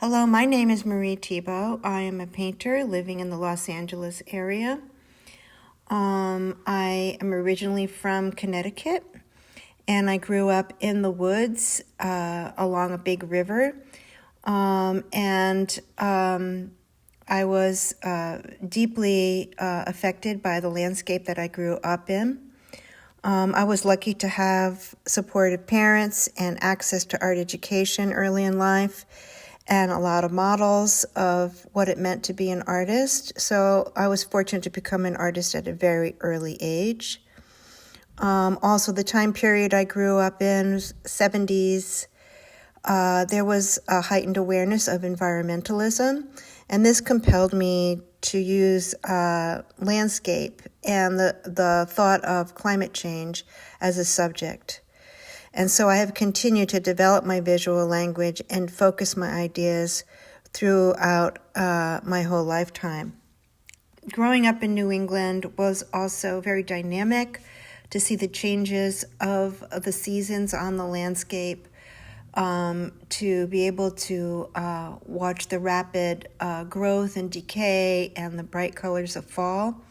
Hello, my name is Marie Thibeault. I am a painter living in the Los Angeles area. I am originally from Connecticut, and I grew up in the woods along a big river. I was deeply affected by the landscape that I grew up in. I was lucky to have supportive parents and access to art education early in life, and a lot of models of what it meant to be an artist. So I was fortunate to become an artist at a very early age. Also, the time period I grew up in, 70s, there was a heightened awareness of environmentalism, and this compelled me to use landscape and the thought of climate change as a subject. And so I have continued to develop my visual language and focus my ideas throughout my whole lifetime. Growing up in New England was also very dynamic to see the changes of the seasons on the landscape, to be able to watch the rapid growth and decay and the bright colors of fall.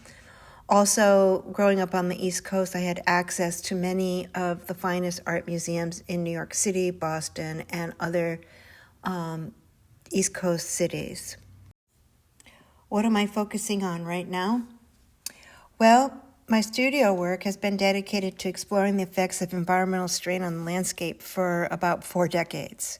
Also, growing up on the East Coast, I had access to many of the finest art museums in New York City, Boston, and other East Coast cities. What am I focusing on right now? Well, my studio work has been dedicated to exploring the effects of environmental strain on the landscape for about 4 decades.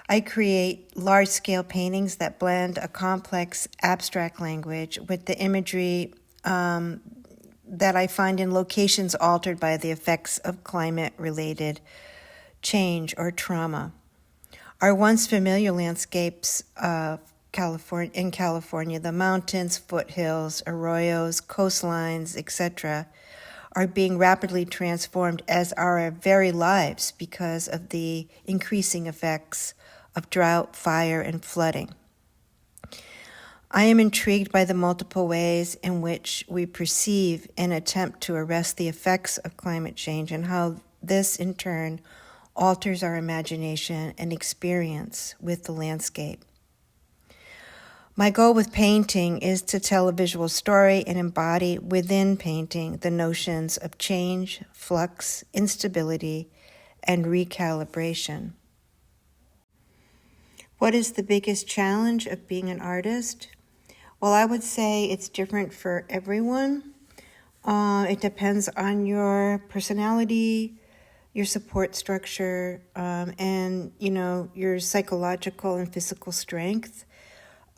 I create large-scale paintings that blend a complex abstract language with the imagery that I find in locations altered by the effects of climate-related change or trauma. Our once familiar landscapes of in California, the mountains, foothills, arroyos, coastlines, etc., are being rapidly transformed, as are our very lives, because of the increasing effects of drought, fire, and flooding. I am intrigued by the multiple ways in which we perceive and attempt to arrest the effects of climate change, and how this, in turn, alters our imagination and experience with the landscape. My goal with painting is to tell a visual story and embody within painting the notions of change, flux, instability, and recalibration. What is the biggest challenge of being an artist? Well, I would say it's different for everyone. It depends on your personality, your support structure, and your psychological and physical strength.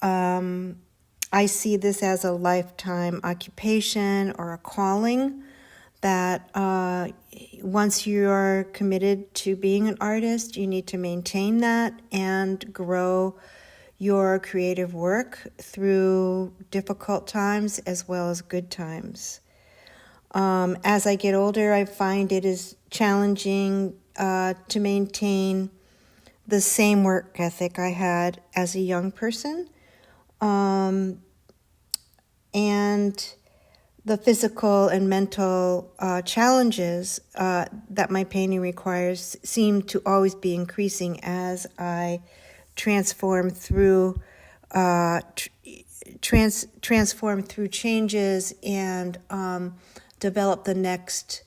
I see this as a lifetime occupation or a calling that once you're committed to being an artist, you need to maintain that and grow your creative work through difficult times as well as good times. As I get older, I find it is challenging to maintain the same work ethic I had as a young person. And the physical and mental challenges that my painting requires seem to always be increasing as I transform through changes and develop the next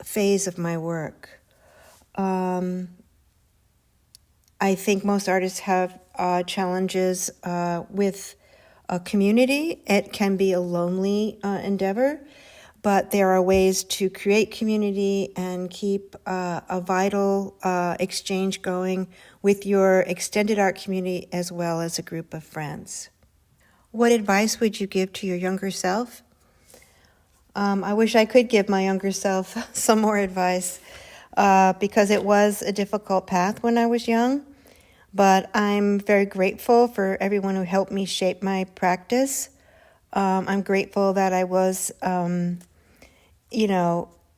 phase of my work. I think most artists have challenges with a community. It can be a lonely endeavor, but there are ways to create community and keep a vital exchange going with your extended art community as well as a group of friends. What advice would you give to your younger self? I wish I could give my younger self some more advice because it was a difficult path when I was young, but I'm very grateful for everyone who helped me shape my practice. I'm grateful that I was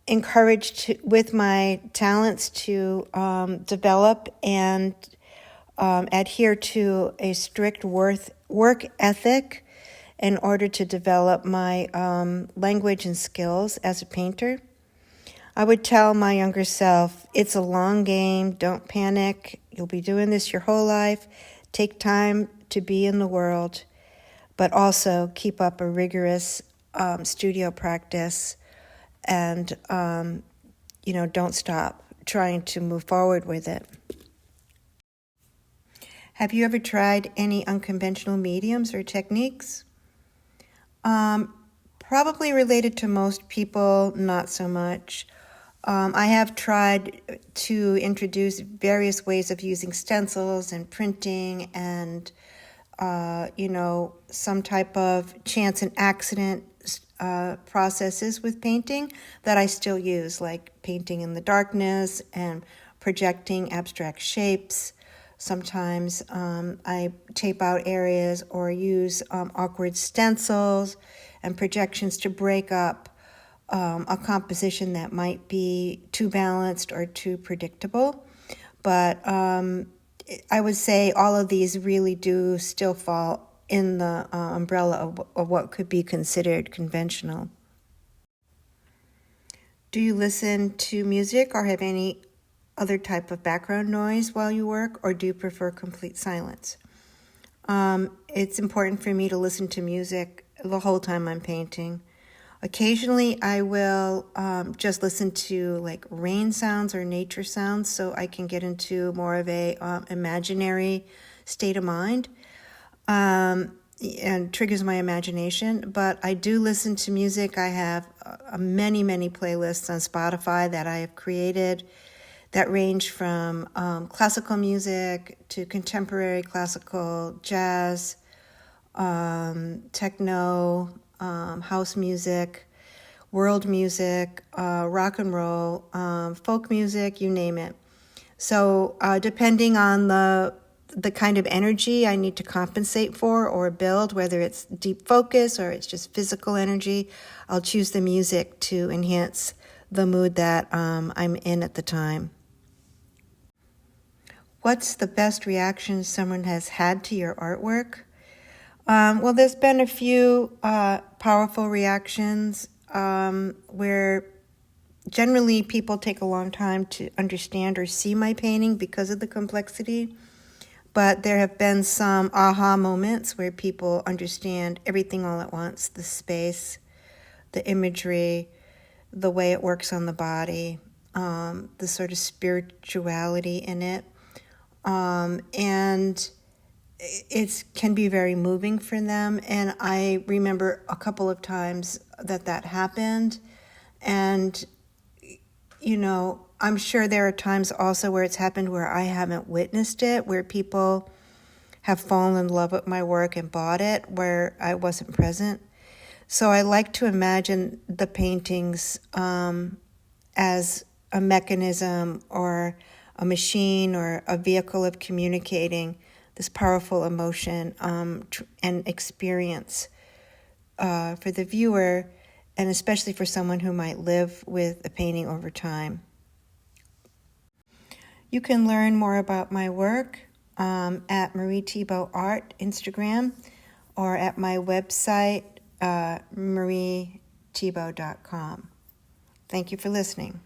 encouraged with my talents to develop and adhere to a strict work ethic in order to develop my language and skills as a painter. I would tell my younger self, it's a long game, don't panic, you'll be doing this your whole life, take time to be in the world, but also keep up a rigorous studio practice and, don't stop trying to move forward with it. Have you ever tried any unconventional mediums or techniques? Probably related to most people, not so much. I have tried to introduce various ways of using stencils and printing and, some type of chance and accident processes with painting that I still use, like painting in the darkness and projecting abstract shapes. Sometimes I tape out areas or use awkward stencils and projections to break up a composition that might be too balanced or too predictable. But I would say all of these really do still fall in the umbrella of what could be considered conventional. Do you listen to music or have any other type of background noise while you work, or do you prefer complete silence? It's important for me to listen to music the whole time I'm painting. Occasionally, I will just listen to like rain sounds or nature sounds so I can get into more of a imaginary state of mind and triggers my imagination. But I do listen to music. I have many playlists on Spotify that I have created that range from classical music to contemporary classical, jazz, techno, house music, world music, rock and roll, folk music, you name it. So depending on the kind of energy I need to compensate for or build, whether it's deep focus or it's just physical energy, I'll choose the music to enhance the mood that I'm in at the time. What's the best reaction someone has had to your artwork? Well, there's been a few powerful reactions where generally people take a long time to understand or see my painting because of the complexity. But there have been some aha moments where people understand everything all at once, the space, the imagery, the way it works on the body, the sort of spirituality in it. And it can be very moving for them. And I remember a couple of times that happened. And, I'm sure there are times also where it's happened where I haven't witnessed it, where people have fallen in love with my work and bought it, where I wasn't present. So I like to imagine the paintings as a mechanism or a machine or a vehicle of communicating this powerful emotion and experience for the viewer, and especially for someone who might live with a painting over time. You can learn more about my work at Marie Thibeault Art Instagram or at my website, mariethibeault.com. Thank you for listening.